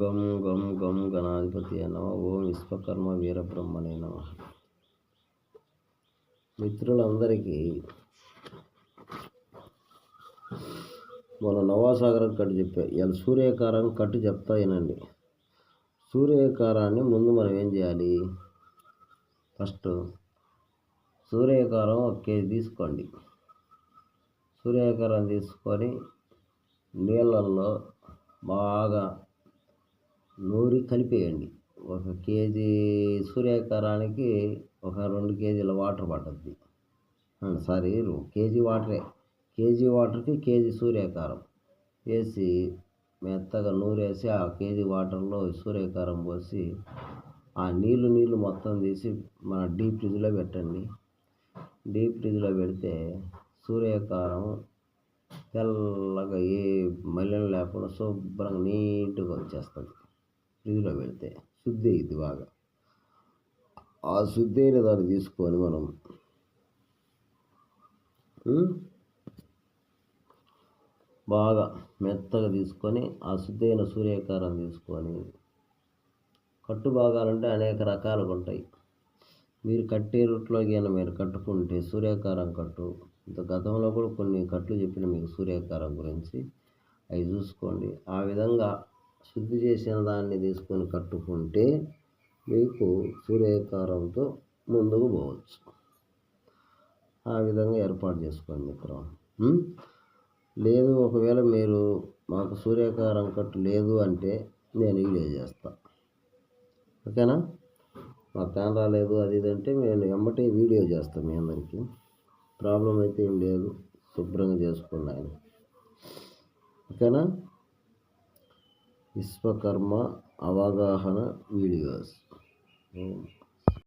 గం గం గం గణాధిపతి నమ. ఓం విశ్వకర్మ వీరబ్రహ్మణే నమ. మిత్రులందరికీ మన నవాసాగరం కట్టు చెప్పా. ఇలా సూర్యకారం కట్టు చెప్తా వినండి. సూర్యకారాన్ని ముందు మనం ఏం చేయాలి? ఫస్ట్ సూర్యకారం 1 కేజీ తీసుకోండి. సూర్యకారం తీసుకొని నీళ్ళల్లో బాగా నూరి కలిపేయండి. 1 కేజీ సూర్యకారానికి ఒక 2 కేజీల వాటర్ పడుతుంది. సారీ, కేజీ వాటరే. కేజీ వాటర్కి కేజీ సూర్యకారం వేసి మెత్తగా నూరేసి ఆ కేజీ వాటర్లో సూర్యకారం పోసి ఆ నీళ్ళు మొత్తం తీసి మన డీప్ ఫ్రిడ్జ్లో పెట్టండి. డీప్ ఫ్రిడ్జ్లో పెడితే సూర్యకారం తెల్లగా ఏ మలినం లేకుండా శుభ్రంగా నీట్గా వచ్చేస్తుంది. ఫ్రిడ్జ్లో పెడితే శుద్ధి అయ్యిద్ది బాగా. ఆ శుద్ధి అయిన దాన్ని తీసుకొని మనం బాగా మెత్తగా తీసుకొని ఆ శుద్ధైన సూర్యకారం తీసుకొని కట్టు భాగాలంటే అనేక రకాలుగా ఉంటాయి. మీరు కట్టే రూట్లో కానీ మీరు కట్టుకుంటే సూర్యకారం కట్టు, ఇంత గతంలో కూడా కొన్ని కట్లు చెప్పిన మీకు సూర్యకారం గురించి, అవి చూసుకోండి. ఆ విధంగా శుద్ధి చేసిన దాన్ని తీసుకొని కట్టుకుంటే మీకు సూర్యకారంతో ముందుకు పోవచ్చు. ఆ విధంగా ఏర్పాటు చేసుకోండి మిత్రం. లేదు, ఒకవేళ మీరు మాకు సూర్యకారం కట్టు లేదు అంటే నేను వీడియో చేస్తా, ఓకేనా? మాకు కెమెరా లేదు అది ఇది అంటే నేను ఎమ్మటే వీడియో చేస్తాను. మీ అందరికీ ప్రాబ్లం అయితే ఏం లేదు, శుభ్రంగా చేసుకోండి ఆయన, ఓకేనా? విశ్వకర్మ అవగాహన వీడియోస్.